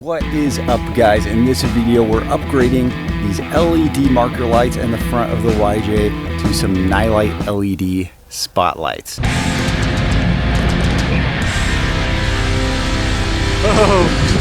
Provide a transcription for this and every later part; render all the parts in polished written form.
What is up, guys? In this video we're upgrading these LED marker lights in the front of the YJ to some Nilight LED spotlights. Oh.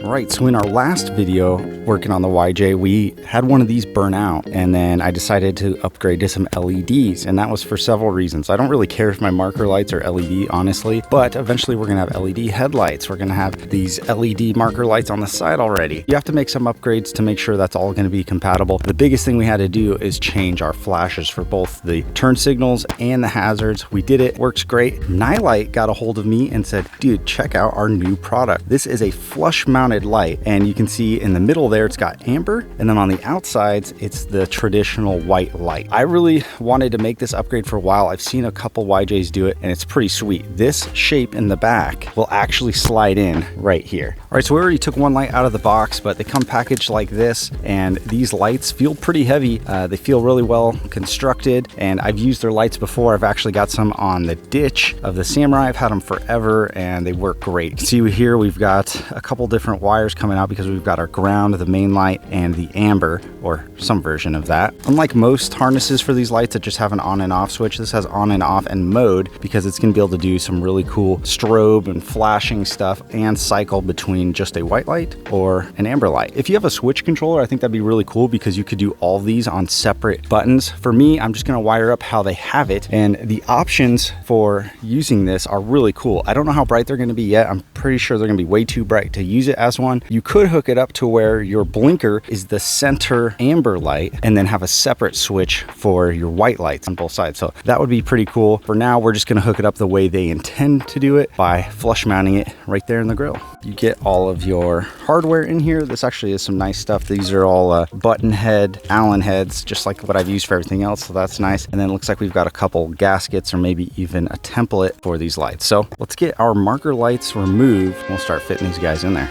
Right, so in our last video working on the YJ, we had one of these burn out, and then I decided to upgrade to some LEDs, and that was for several reasons. I don't really care if my marker lights are LED, honestly, but eventually we're gonna have LED headlights. We're gonna have these LED marker lights on the side already. You have to make some upgrades to make sure that's all gonna be compatible. The biggest thing we had to do is change our flashes for both the turn signals and the hazards. We did it, works great. Nilight got a hold of me and said, dude, check out our new product. This is a flush mounted light, and you can see in the middle there it's got amber, and then on the outsides it's the traditional white light. I really wanted to make this upgrade for a while. I've seen a couple YJs do it and it's pretty sweet. This shape in the back will actually slide in right here. All right, so we already took one light out of the box, but they come packaged like this, and these lights feel pretty heavy. They feel really well constructed, and I've used their lights before. I've actually got some on the ditch of the Samurai. I've had them forever and they work great. See here we've got a couple different wires coming out because we've got our ground, the main light, and the amber, or some version of that. Unlike most harnesses for these lights that just have an on and off switch, this has on and off and mode, because it's going to be able to do some really cool strobe and flashing stuff and cycle between just a white light or an amber light. If you have a switch controller, I think that'd be really cool because you could do all these on separate buttons. For me, I'm just going to wire up how they have it, and the options for using this are really cool. I don't know how bright they're going to be yet. I'm pretty sure they're going to be way too bright to use it as one. You could hook it up to where your blinker is the center amber light and then have a separate switch for your white lights on both sides. So that would be pretty cool. For now, we're just going to hook it up the way they intend to do it by flush mounting it right there in the grill. You get all of your hardware in here. This actually is some nice stuff. These are all button head Allen heads, just like what I've used for everything else. So that's nice. And then it looks like we've got a couple gaskets or maybe even a template for these lights. So let's get our marker lights removed. We'll start fitting these guys in there.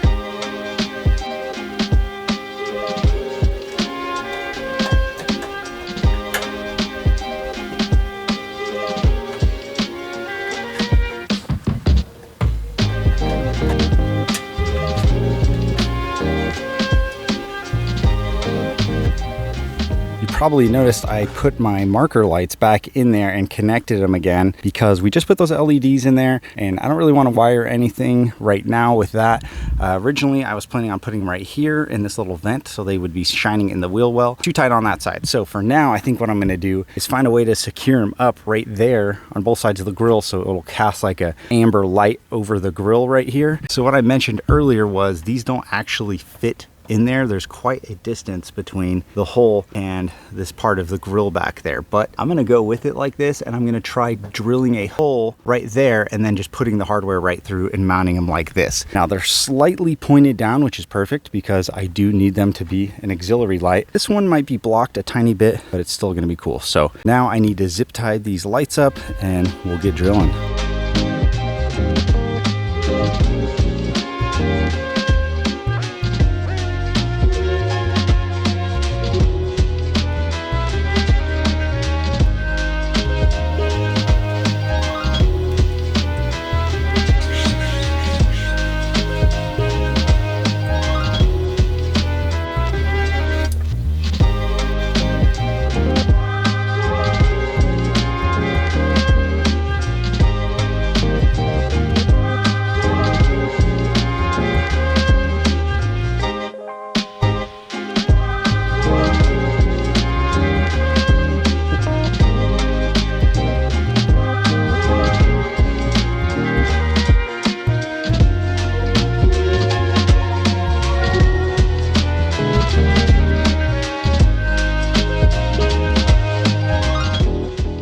Probably noticed I put my marker lights back in there and connected them again because we just put those LEDs in there, and I don't really want to wire anything right now with that. Originally I was planning on putting them right here in this little vent so they would be shining in the wheel well. Too tight on that side. So for now, I think what I'm going to do is find a way to secure them up right there on both sides of the grill so it'll cast like a amber light over the grill right here. So what I mentioned earlier was these don't actually fit in there. There's quite a distance between the hole and this part of the grill back there, but I'm gonna go with it like this, and I'm gonna try drilling a hole right there and then just putting the hardware right through and mounting them like this. Now they're slightly pointed down, which is perfect because I do need them to be an auxiliary light. This one might be blocked a tiny bit, but it's still gonna be cool. So now I need to zip tie these lights up and we'll get drilling.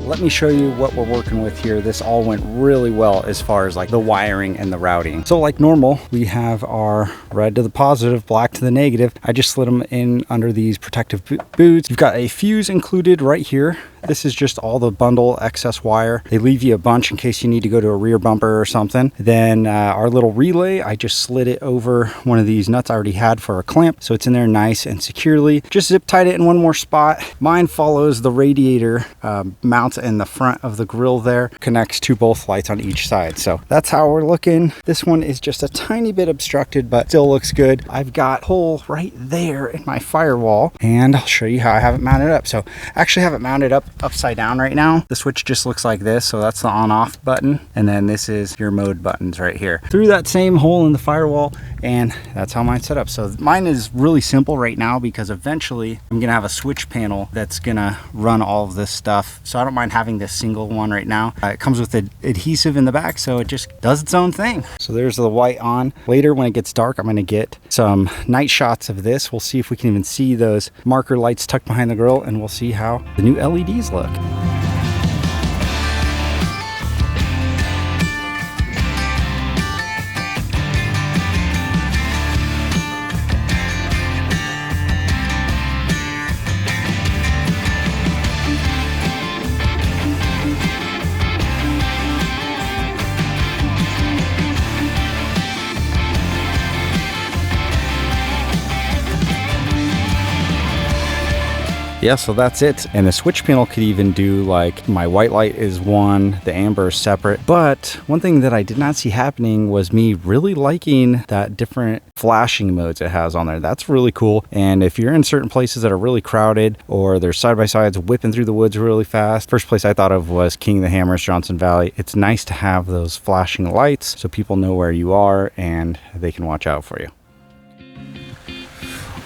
Let me show you what we're working with here. This all went really well as far as like the wiring and the routing. So like normal, we have our red to the positive, black to the negative. I just slid them in under these protective boots. You've got a fuse included right here. This is just all the bundle excess wire. They leave you a bunch in case you need to go to a rear bumper or something. Then our little relay, I just slid it over one of these nuts I already had for a clamp, so it's in there nice and securely. Just zip tied it in one more spot. Mine follows the radiator mount in the front of the grill there, connects to both lights on each side. So that's how we're looking. This one is just a tiny bit obstructed, but still looks good. I've got a hole right there in my firewall, and I'll show you how I have it mounted up. So I actually have it mounted up upside down right now. The switch just looks like this, so that's the on-off button, and then this is your mode buttons right here. Through that same hole in the firewall, and that's how mine's set up. So mine is really simple right now because eventually I'm gonna have a switch panel that's gonna run all of this stuff. So I don't mind having this single one right now. It comes with adhesive in the back, so it just does its own thing. So there's the white on. Later when it gets dark, I'm gonna get some night shots of this. We'll see if we can even see those marker lights tucked behind the grill, and we'll see how the new LEDs look. Yeah, so that's it. And the switch panel could even do like my white light is one, the amber is separate. But one thing that I did not see happening was me really liking that different flashing modes it has on there. That's really cool. And if you're in certain places that are really crowded, or there's side-by-sides whipping through the woods really fast, first place I thought of was King of the Hammers, Johnson Valley. It's nice to have those flashing lights so people know where you are and they can watch out for you.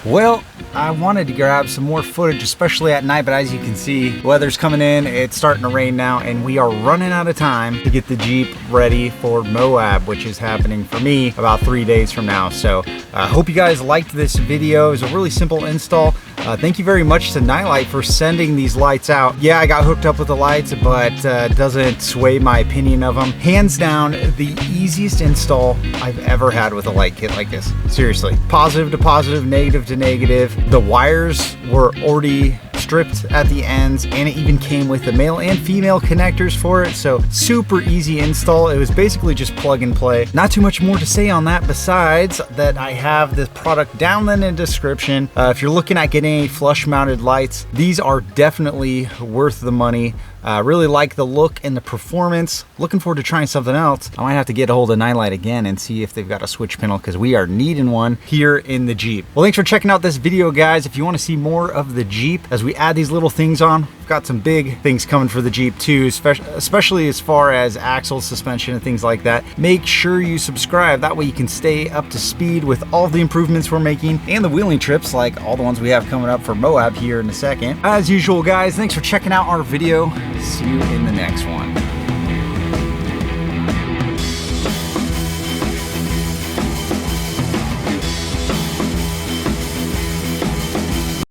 Well, I wanted to grab some more footage, especially at night, but as you can see, weather's coming in, it's starting to rain now, and we are running out of time to get the Jeep ready for Moab, which is happening for me about 3 days from now. So I hope you guys liked this video. It was a really simple install. Thank you very much to Nilight for sending these lights out. Yeah, I got hooked up with the lights, but doesn't sway my opinion of them. Hands down, the easiest install I've ever had with a light kit like this. Seriously, positive to positive, negative to negative. The wires were already stripped at the ends, and it even came with the male and female connectors for it, so super easy install. It was basically just plug and play. Not too much more to say on that, besides that I have this product down in the description. If you're looking at getting any flush mounted lights, these are definitely worth the money. Really like the look and the performance. Looking forward to trying something else. I might have to get a hold of Nilight again and see if they've got a switch panel, because we are needing one here in the Jeep. Well, thanks for checking out this video, guys. If you want to see more of the Jeep as we add these little things on, we've got some big things coming for the Jeep too, especially as far as axle suspension and things like that. Make sure you subscribe. That way you can stay up to speed with all the improvements we're making and the wheeling trips, like all the ones we have coming up for Moab here in a second. As usual, guys, thanks for checking out our video. See you in the next one.